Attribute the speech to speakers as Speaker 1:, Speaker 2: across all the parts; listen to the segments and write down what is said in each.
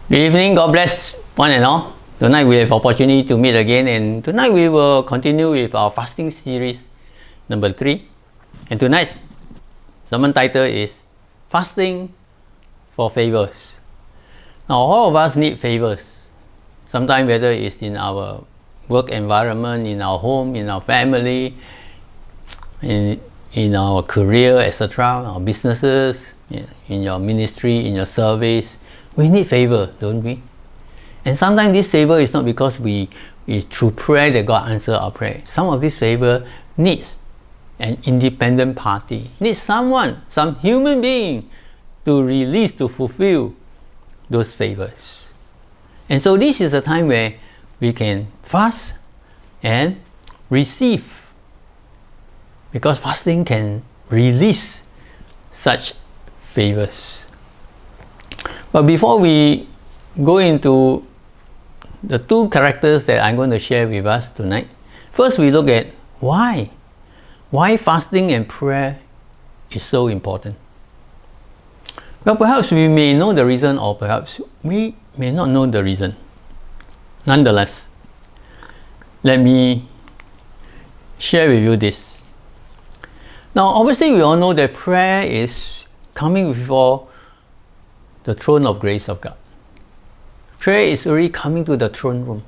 Speaker 1: Good evening, God bless one and all. Tonight we have opportunity to meet again, and tonight we will continue with our fasting series number 3. And tonight's sermon title is Fasting for Favors. Now all of us need favors. Sometimes whether it's in our work environment, in our home, in our family, in our career, etc., our businesses, in your ministry, in your service, we need favor, don't we? And sometimes this favor is not because it's through prayer that God answers our prayer. Some of this favor needs an independent party, needs someone, some human being to release, to fulfill those favors. And so this is a time where we can fast and receive, because fasting can release such favors. But before we go into the two characters that I'm going to share with us tonight, first we look at why fasting and prayer is so important. Well, perhaps we may know the reason, or perhaps we may not know the reason. Nonetheless, let me share with you this. Now, obviously, we all know that prayer is coming before the throne of grace of God. Prayer is already coming to the throne room,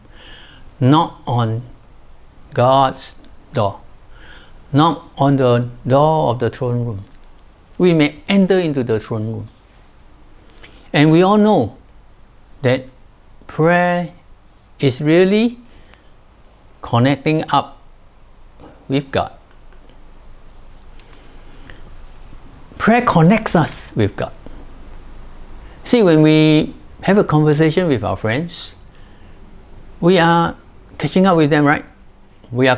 Speaker 1: knock on God's door, knock on the door of the throne room. We may enter into the throne room. And we all know that prayer is really connecting up with God. Prayer connects us with God. See, when we have a conversation with our friends, we are catching up with them, right? We are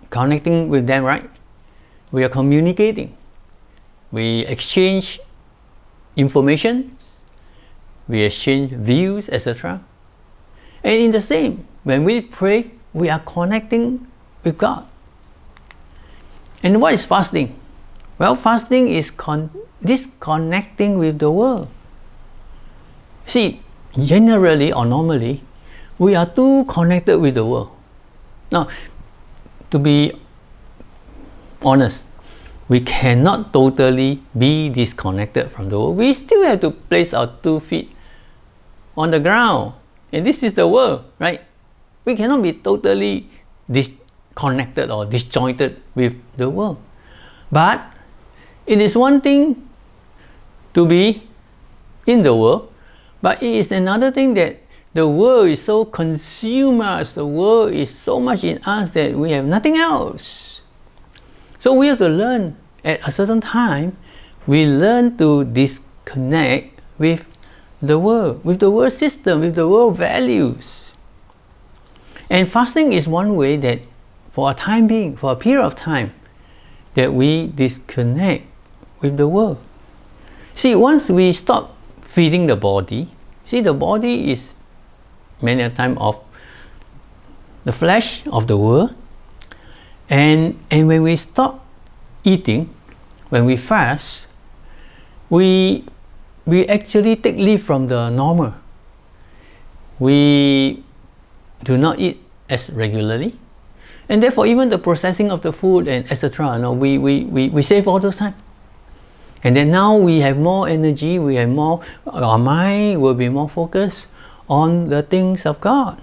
Speaker 1: connecting with them, right? We are communicating. We exchange information. We exchange views, etc. And in the same, when we pray, we are connecting with God. And what is fasting? Well, fasting is disconnecting with the world. See, generally or normally, we are too connected with the world. Now, to be honest, we cannot totally be disconnected from the world. We still have to place our 2 feet on the ground. And this is the world, right? We cannot be totally disconnected or disjointed with the world. But it is one thing to be in the world, but it is another thing that the world is so consumed us, the world is so much in us that we have nothing else. So we have to learn at a certain time, we learn to disconnect with the world system, with the world values. And fasting is one way that for a time being, for a period of time, that we disconnect with the world. See, once we stop feeding the body, see, the body is many a time of the flesh of the world, and when we stop eating, when we fast, we actually take leave from the normal. We do not eat as regularly, and therefore even the processing of the food and etc. We save all those time. And then now we have more energy, we have more, our mind will be more focused on the things of God.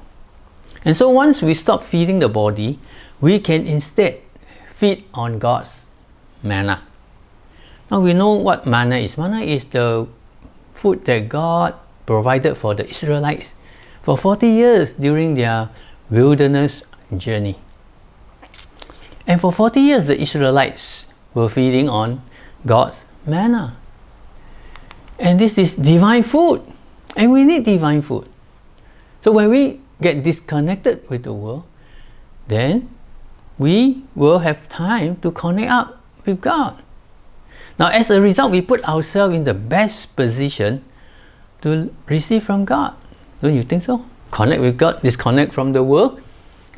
Speaker 1: And so once we stop feeding the body, we can instead feed on God's manna. Now we know what manna is. Manna is the food that God provided for the Israelites for 40 years during their wilderness journey. And for 40 years the Israelites were feeding on God's manna. And this is divine food, and we need divine food. So when we get disconnected with the world, then we will have time to connect up with God. Now as a result, we put ourselves in the best position to receive from God. Don't you think so? Connect with God, disconnect from the world,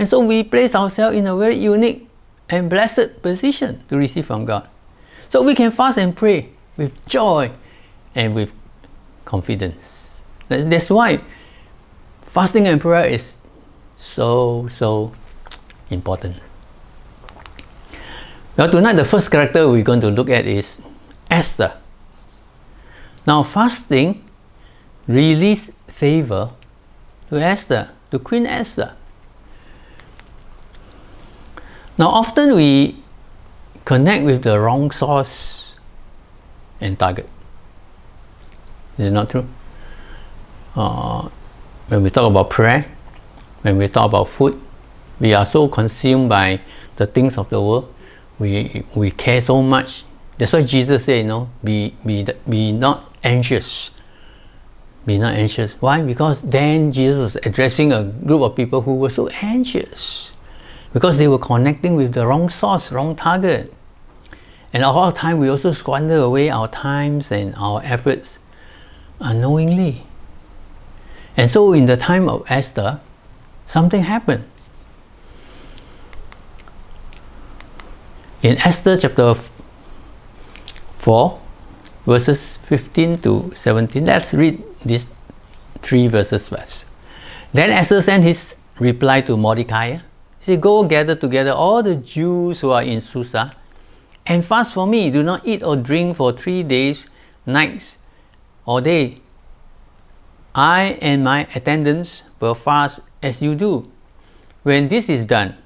Speaker 1: and so we place ourselves in a very unique and blessed position to receive from God. So we can fast and pray with joy and with confidence. That's why fasting and prayer is so important. Well, tonight the first character we're going to look at is Esther. Now, fasting released favor to Esther, to Queen Esther. Now, often we connect with the wrong source and target. Is it not true? When we talk about prayer, when we talk about food, we are so consumed by the things of the world. We care so much. That's why Jesus said, be not anxious. Be not anxious. Why? Because then Jesus was addressing a group of people who were so anxious because they were connecting with the wrong source, wrong target. And a lot of time we also squander away our times and our efforts unknowingly. And so in the time of Esther, something happened. In Esther chapter 4, verses 15 to 17, let's read these 3 verses first. Then Esther sent his reply to Mordecai. He said, "Go gather together all the Jews who are in Susa and fast for me. Do not eat or drink for 3 days, nights or day. I and my attendants will fast as you do. When this is done,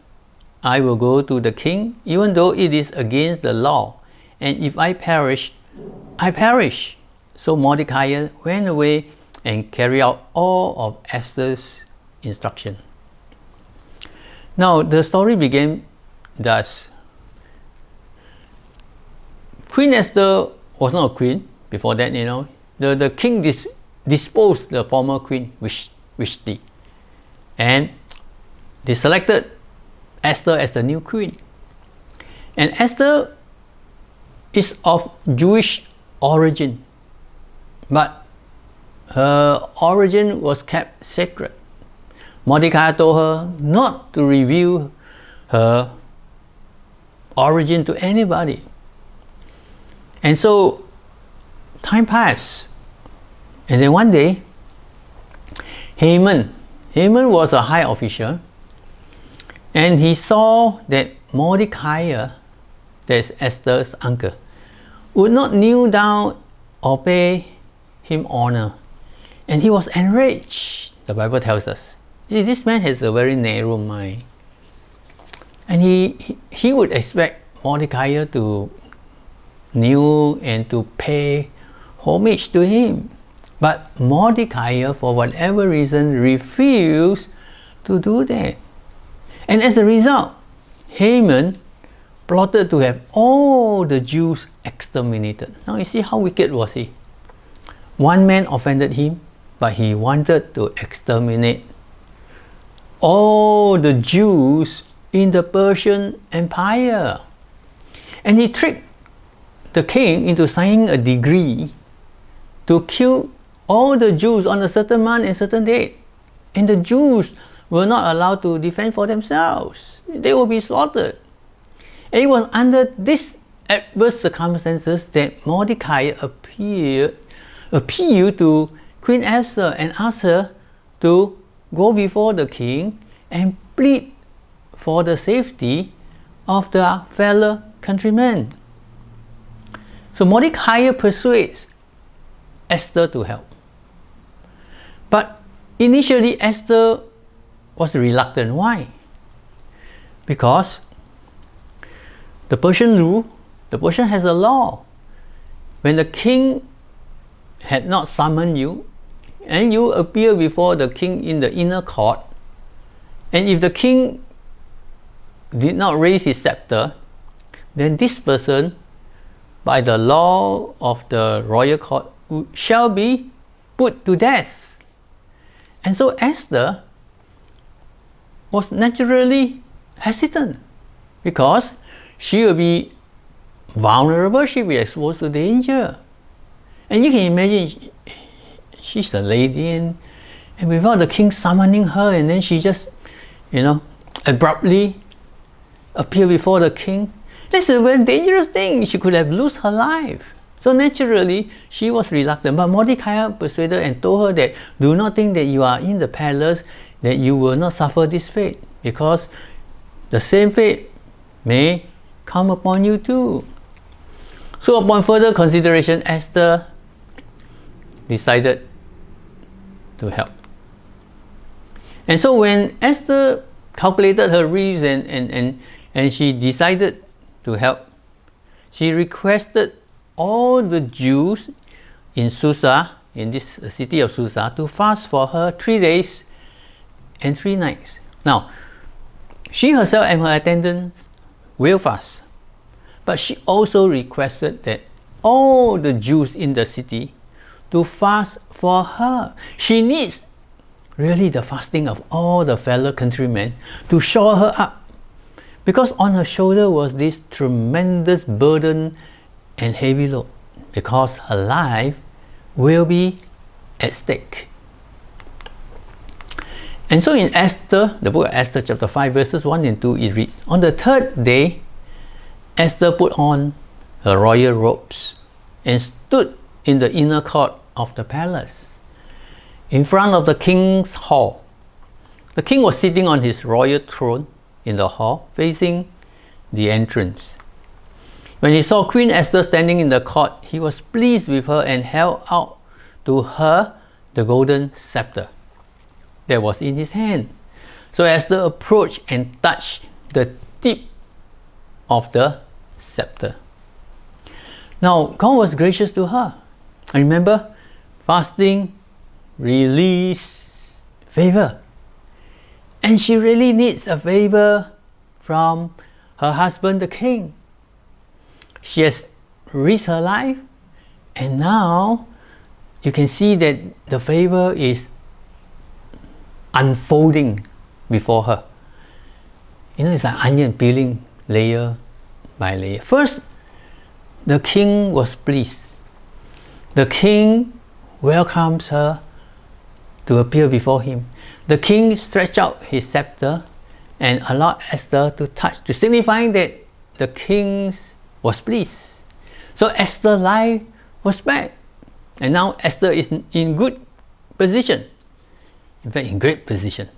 Speaker 1: I will go to the king, even though it is against the law. And if I perish, I perish." So Mordecai went away and carried out all of Esther's instruction. Now, the story began thus. Queen Esther was not a queen before that, The king disposed the former queen, Vashti, and they selected Esther as the new queen. And Esther is of Jewish origin, but her origin was kept sacred. Mordecai told her not to reveal her origin to anybody. And so time passed, and then one day Haman was a high official, and he saw that Mordecai, that's Esther's uncle, would not kneel down or pay him honor, and he was enraged. The Bible tells us. You see, this man has a very narrow mind, and he would expect Mordecai to kneel and to pay homage to him, but Mordecai, for whatever reason, refused to do that. And as a result, Haman plotted to have all the Jews exterminated. Now you see how wicked was he? One man offended him, but he wanted to exterminate all the Jews in the Persian Empire. And he tricked the king into signing a decree to kill all the Jews on a certain month and certain date. And the Jews were not allowed to defend for themselves. They will be slaughtered. And it was under these adverse circumstances that Mordecai appealed to Queen Esther and asked her to go before the king and plead for the safety of their fellow countrymen. So Mordecai persuades Esther to help. But initially Esther was reluctant. Why? Because the Persian has a law. When the king had not summoned you, and you appear before the king in the inner court, and if the king did not raise his scepter, then this person, by the law of the royal court, shall be put to death. And so Esther was naturally hesitant because she will be vulnerable, she will be exposed to danger. And you can imagine, she's a lady, and without the king summoning her, and then she just, abruptly appear before the king. That's a very dangerous thing. She could have lost her life. So naturally, she was reluctant. But Mordecai persuaded and told her that, do not think that you are in the palace, that you will not suffer this fate, because the same fate may come upon you too. So upon further consideration, Esther decided to help. And so when Esther calculated her risks and she decided to help, she requested all the Jews in Susa, in this city of Susa, to fast for her 3 days and 3 nights. Now, she herself and her attendants will fast, but she also requested that all the Jews in the city to fast for her. She needs really the fasting of all the fellow countrymen to shore her up, because on her shoulder was this tremendous burden and heavy load, because her life will be at stake. And so in Esther, the book of Esther chapter 5 verses 1 and 2, it reads, on the 3rd day, Esther put on her royal robes and stood in the inner court of the palace, in front of the king's hall. The king was sitting on his royal throne in the hall, facing the entrance. When he saw Queen Esther standing in the court, he was pleased with her and held out to her the golden scepter that was in his hand. So Esther approached and touched the tip of the scepter. Now, God was gracious to her. And remember, fasting release favor. And she really needs a favor from her husband, the king. She has risked her life, and now you can see that the favor is unfolding before her. You know, it's like onion peeling layer by layer. First, the king was pleased. The king welcomes her to appear before him. The king stretched out his scepter and allowed Esther to touch, to signifying that the king was pleased. So Esther's life was back, and now Esther is in good position, in fact in great position.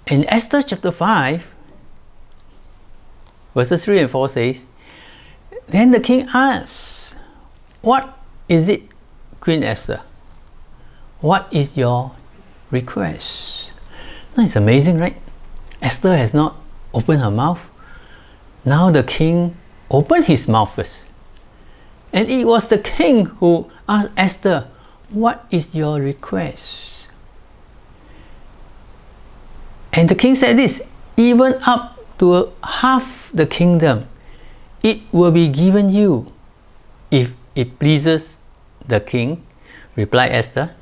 Speaker 1: In Esther chapter 5 verses 3 and 4 says, then the king asked, what is it, Queen Esther? What is your request? Now it's amazing, right? Esther has not opened her mouth. Now the king opened his mouth first. And it was the king who asked Esther, what is your request? And the king said this, even up to half the kingdom, it will be given you if it pleases the king, replied Esther.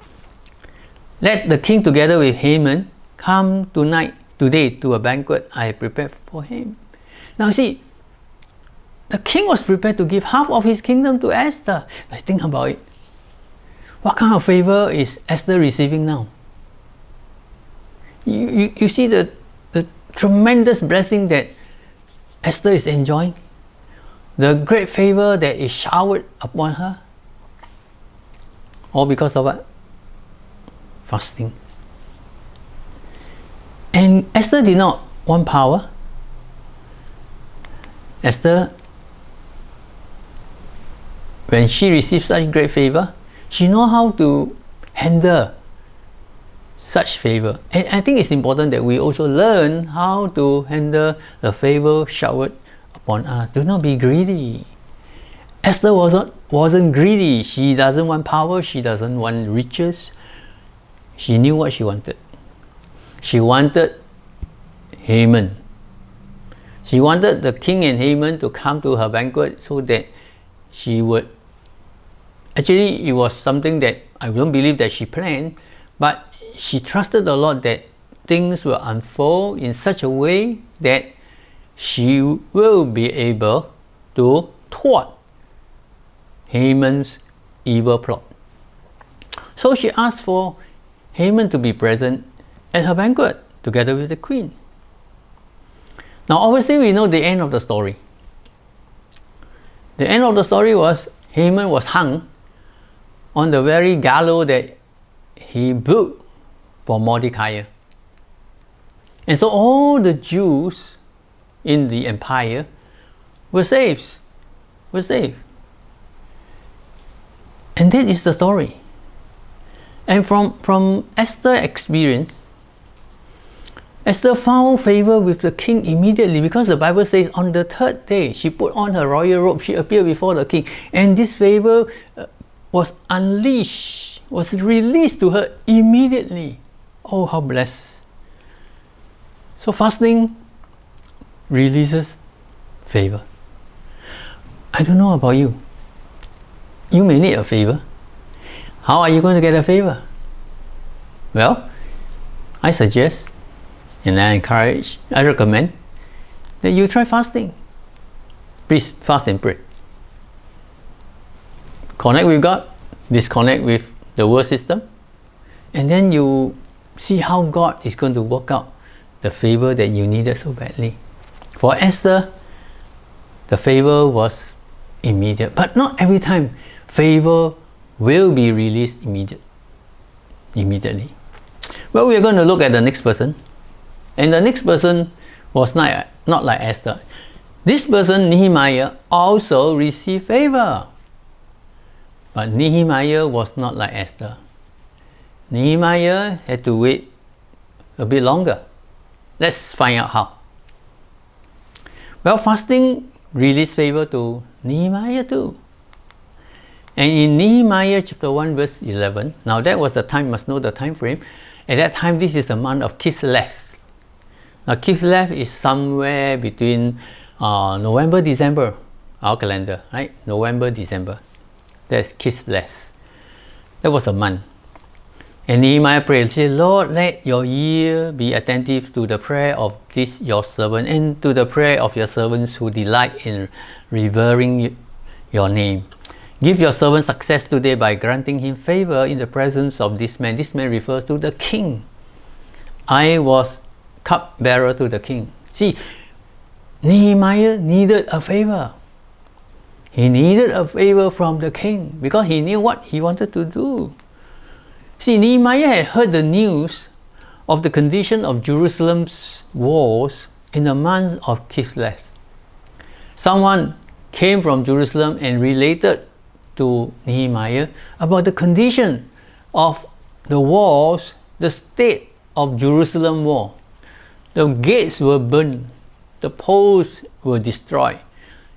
Speaker 1: Let the king together with Haman come today to a banquet I have prepared for him. Now see, the king was prepared to give half of his kingdom to Esther. Now think about it. What kind of favor is Esther receiving now? You see the tremendous blessing that Esther is enjoying? The great favor that is showered upon her? All because of what? Fasting. And Esther did not want power. Esther, when she received such great favor, she knows how to handle such favor. And I think it's important that we also learn how to handle the favor showered upon us. Do not be greedy. Esther wasn't greedy. She doesn't want power. She doesn't want riches. She knew what she wanted. She wanted Haman. She wanted the king and Haman to come to her banquet so that she would... Actually, it was something that I don't believe that she planned, but she trusted the Lord that things will unfold in such a way that she will be able to thwart Haman's evil plot. So she asked for Haman to be present at her banquet together with the queen. Now obviously we know the end of the story. The end of the story was Haman was hung on the very gallows that he built for Mordecai. And so all the Jews in the empire were saved. And that is the story. And from Esther's experience, Esther found favor with the king immediately, because the Bible says on the third day she put on her royal robe, she appeared before the king, and this favor was unleashed, was released to her immediately. Oh, how blessed. So fasting releases favor. I don't know about you. You may need a favor. How are you going to get a favor? Well, I suggest and I recommend that you try fasting. Please fast and pray. Connect with God, disconnect with the world system, and then you see how God is going to work out the favor that you needed so badly. For Esther, the favor was immediate, but not every time favor will be released immediately. Well, we are going to look at the next person. And the next person was not like Esther. This person, Nehemiah, also received favor. But Nehemiah was not like Esther. Nehemiah had to wait a bit longer. Let's find out how. Well, fasting released favor to Nehemiah too. And in Nehemiah chapter 1 verse 11, now that was the time, must know the time frame. At that time, this is the month of Kislev. Now Kislev is somewhere between November, December, our calendar, right? November, December. That's Kislev. That was a month. And Nehemiah prayed, say, Lord, let your ear be attentive to the prayer of this your servant, and to the prayer of your servants who delight in revering your name. Give your servant success today by granting him favor in the presence of this man. This man refers to the king. I was cupbearer to the king. See, Nehemiah needed a favor. He needed a favor from the king because he knew what he wanted to do. See, Nehemiah had heard the news of the condition of Jerusalem's walls in the month of Kislev. Someone came from Jerusalem and related to Nehemiah about the condition of the walls, the state of Jerusalem wall. The gates were burned, the posts were destroyed,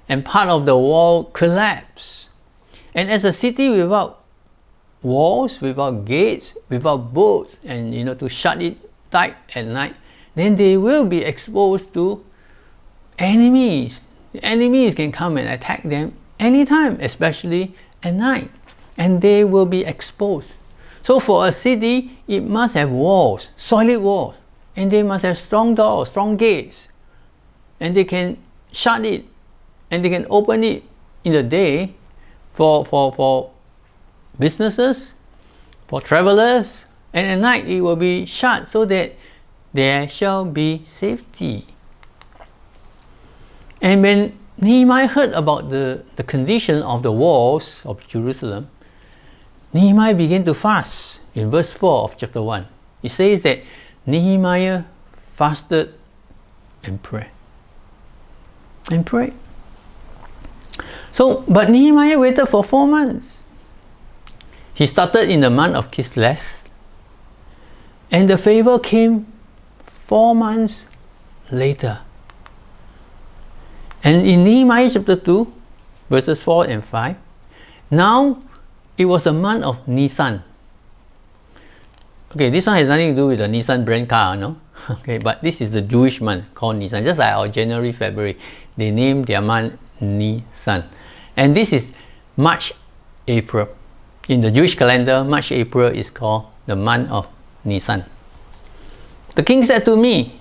Speaker 1: and part of the wall collapsed. And as a city without walls, without gates, without bolts, and to shut it tight at night, then they will be exposed to enemies. The enemies can come and attack them anytime, especially at night, and they will be exposed. So for a city, it must have walls, solid walls, and they must have strong doors, strong gates, and they can shut it and they can open it in the day for businesses, for travelers, and at night it will be shut so that there shall be safety. And when Nehemiah heard about the condition of the walls of Jerusalem, Nehemiah began to fast. In verse 4 of chapter 1, it says that Nehemiah fasted and prayed. So, but Nehemiah waited for 4 months. He started in the month of Kislev, and the favor came 4 months later. And in Nehemiah chapter 2, verses 4 and 5, now it was the month of Nisan. Okay, this one has nothing to do with the Nissan brand car, no? Okay, but this is the Jewish month called Nisan, just like our January, February. They named their month Nisan. And this is March, April. In the Jewish calendar, March, April is called the month of Nisan. The king said to me,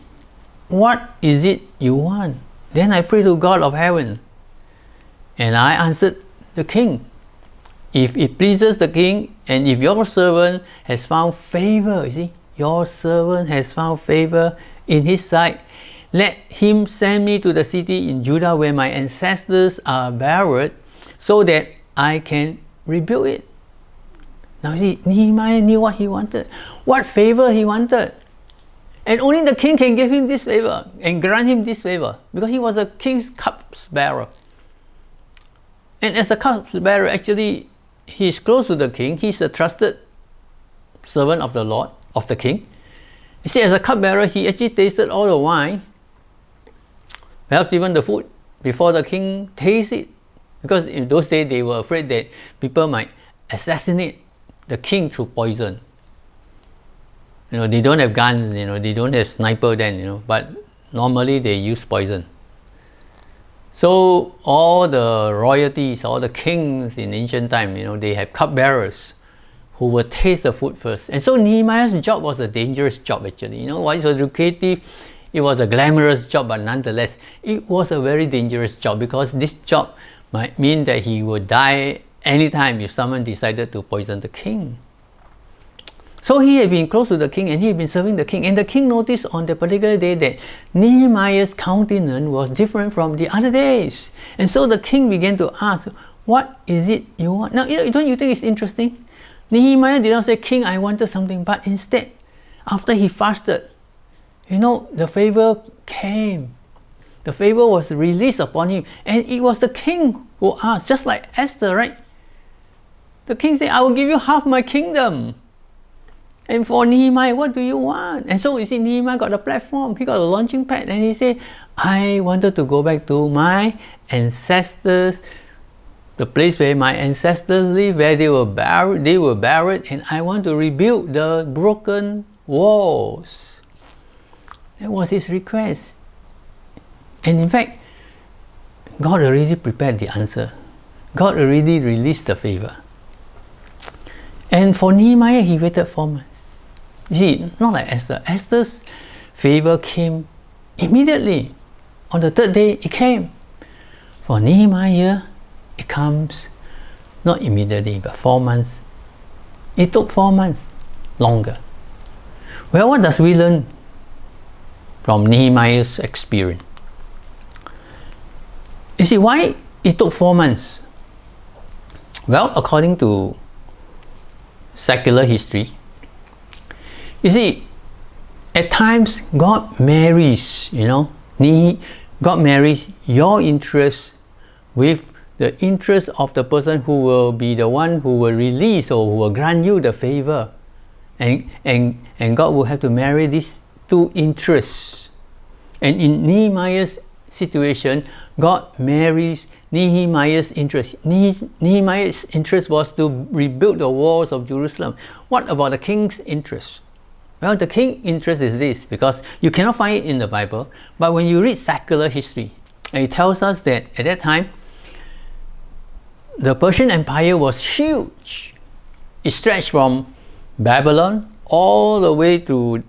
Speaker 1: what is it you want? Then I prayed to God of heaven, and I answered the king, if it pleases the king, and if your servant has found favor, you see, your servant has found favor in his sight, let him send me to the city in Judah where my ancestors are buried, so that I can rebuild it. Now you see, Nehemiah knew what he wanted, what favor he wanted. And only the king can give him this favor and grant him this favor, because he was a king's cupbearer. And as a cupbearer, actually, he's close to the king. He's a trusted servant of the Lord, of the king. You see, as a cupbearer, he actually tasted all the wine, perhaps even the food, before the king tastes it. Because in those days, they were afraid that people might assassinate the king through poison. You know, they don't have guns, you know, they don't have sniper then, you know, but normally they use poison. So all the royalties, all the kings in ancient time, you know, they have cupbearers who will taste the food first. And so Nehemiah's job was a dangerous job actually. You know, while it was lucrative, it was a glamorous job, but nonetheless, it was a very dangerous job, because this job might mean that he would die anytime if someone decided to poison the king. So he had been close to the king and he had been serving the king, and the king noticed on the particular day that Nehemiah's countenance was different from the other days. And so the king began to ask, what is it you want? Now, you know, don't you think it's interesting? Nehemiah did not say, King, I wanted something, but instead, after he fasted, you know, the favor came. The favor was released upon him, and it was the king who asked, just like Esther, right? The king said, I will give you half my kingdom. And for Nehemiah, what do you want? And so you see, Nehemiah got a platform, he got a launching pad, and he said, I wanted to go back to my ancestors, the place where my ancestors lived, where they were buried, and I want to rebuild the broken walls. That was his request. And in fact, God already prepared the answer. God already released the favor. And for Nehemiah, he waited 4 months. You see, not like Esther. Esther's favor came immediately. On the 3rd day, it came. For Nehemiah, it comes not immediately, but 4 months. It took 4 months longer. Well, what does we learn from Nehemiah's experience? You see, why it took 4 months? Well, according to secular history, you see, at times God marries, you know, God marries your interest with the interest of the person who will be the one who will release or who will grant you the favor. And God will have to marry these two interests. And in Nehemiah's situation, God marries Nehemiah's interest. Nehemiah's interest was to rebuild the walls of Jerusalem. What about the king's interest? Well, the king's interest is this, because you cannot find it in the Bible, but when you read secular history, it tells us that at that time, the Persian Empire was huge. It stretched from Babylon all the way to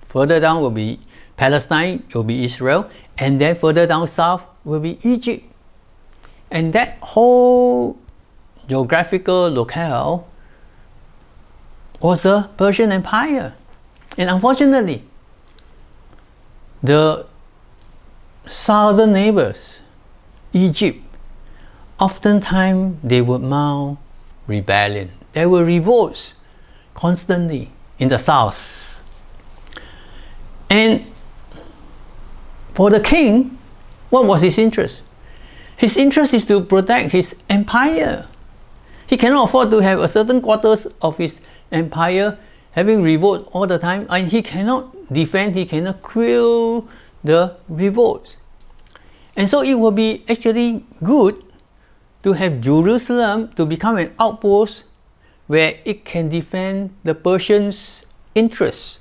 Speaker 1: further down will be Palestine, it will be Israel, and then further down south will be Egypt. And that whole geographical locale was the Persian Empire. And unfortunately, the southern neighbors, Egypt, oftentimes they would mount rebellion. There were revolts constantly in the south. And for the king, what was his interest? His interest is to protect his empire. He cannot afford to have a certain quarters of his empire having revolt all the time, and he cannot defend, he cannot quell the revolts. And so it will be actually good to have Jerusalem to become an outpost where it can defend the Persians' interests.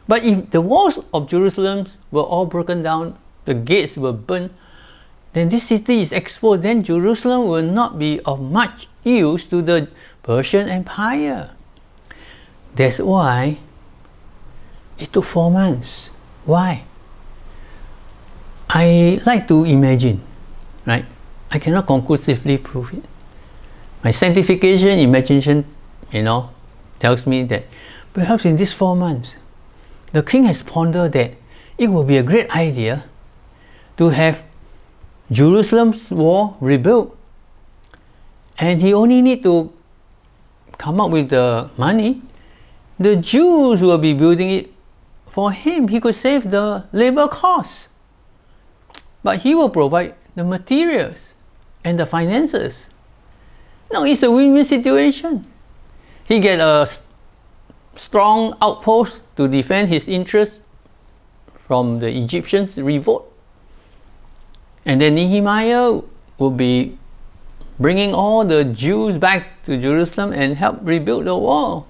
Speaker 1: But if the walls of Jerusalem were all broken down, the gates were burned, then this city is exposed, then Jerusalem will not be of much use to the Persian Empire. That's why it took 4 months. Why? I like to imagine, right? I cannot conclusively prove it. My sanctification imagination, you know, tells me that perhaps in these 4 months, the king has pondered that it would be a great idea to have Jerusalem's wall rebuilt and he only need to come up with the money. The Jews will be building it for him. He could save the labor costs, but he will provide the materials and the finances. No, it's a win-win situation. He get a strong outpost to defend his interests from the Egyptians' revolt, and then Nehemiah will be bringing all the Jews back to Jerusalem and help rebuild the wall.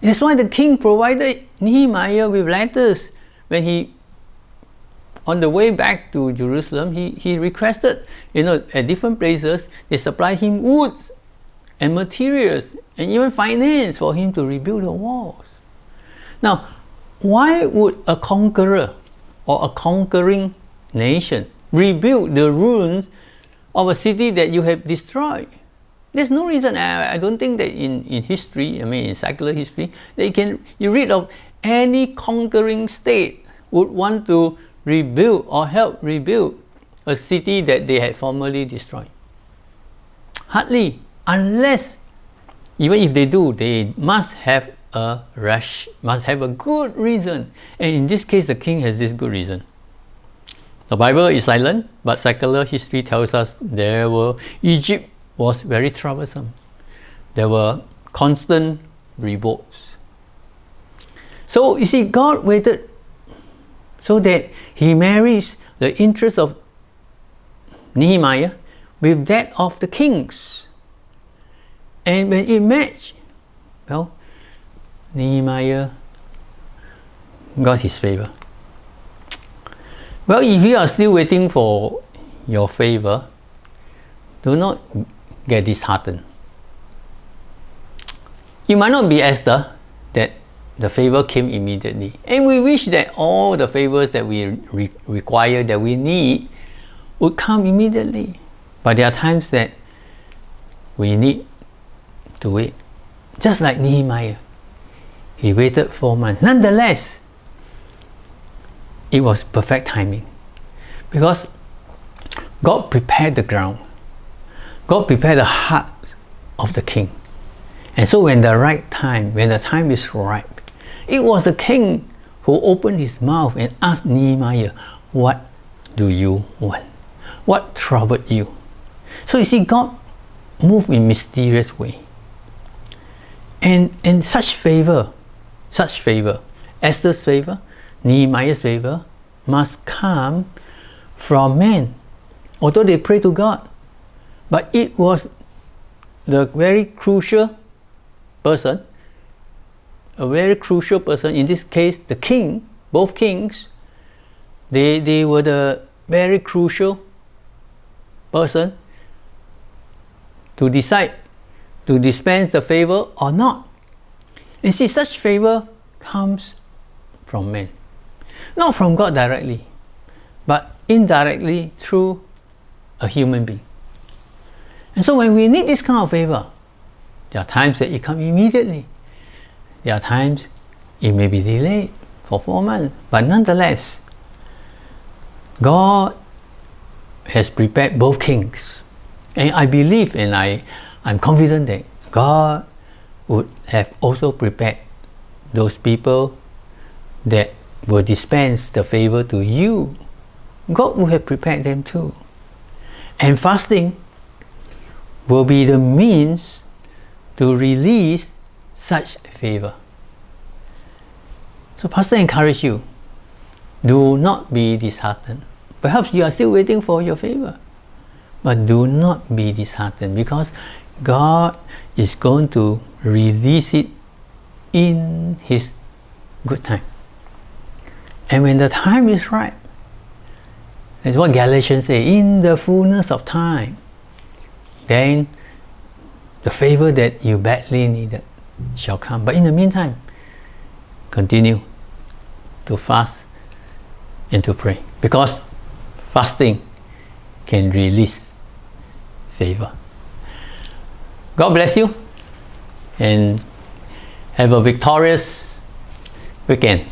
Speaker 1: That's why the king provided Nehemiah with letters. When he, on the way back to Jerusalem, he requested, at different places, they supplied him woods and materials and even finance for him to rebuild the walls. Now, why would a conqueror or a conquering nation rebuild the ruins of a city that you have destroyed? There's no reason. I don't think that in history, in secular history, you read of any conquering state would want to rebuild or help rebuild a city that they had formerly destroyed. Hardly, unless, even if they do, they must have a good reason. And in this case, the king has this good reason. The Bible is silent, but secular history tells us Egypt was very troublesome. There were constant revolts. So you see, God waited so that he marries the interest of Nehemiah with that of the kings. And when it matched, Nehemiah got his favor. Well, if you are still waiting for your favor, do not get disheartened. You might not be Esther, that the favor came immediately. And we wish that all the favors that we require, that we need, would come immediately. But there are times that we need to wait. Just like Nehemiah. He waited 4 months. Nonetheless, it was perfect timing. Because God prepared the ground. God prepared the heart of the king. And so when the time is ripe, it was the king who opened his mouth and asked Nehemiah, "What do you want? What troubled you?" So you see, God moved in mysterious way. And such favor, Esther's favor, Nehemiah's favor, must come from men, although they pray to God. But it was the very crucial person, in this case the king, both kings, they were the very crucial person to decide to dispense the favor or not. And see, such favor comes from men, not from God directly, but indirectly through a human being. And so when we need this kind of favor, there are times that it comes immediately. There are times it may be delayed for 4 months. But nonetheless, God has prepared both kings. And I believe and I'm confident that God would have also prepared those people that will dispense the favor to you. God would have prepared them too. And fasting will be the means to release such favor. So Pastor encourage you, do not be disheartened. Perhaps you are still waiting for your favor, but do not be disheartened, because God is going to release it in His good time. And when the time is right, that's what Galatians say, in the fullness of time, then the favor that you badly needed shall come. But in the meantime, continue to fast and to pray, because fasting can release favor. God bless you and have a victorious weekend.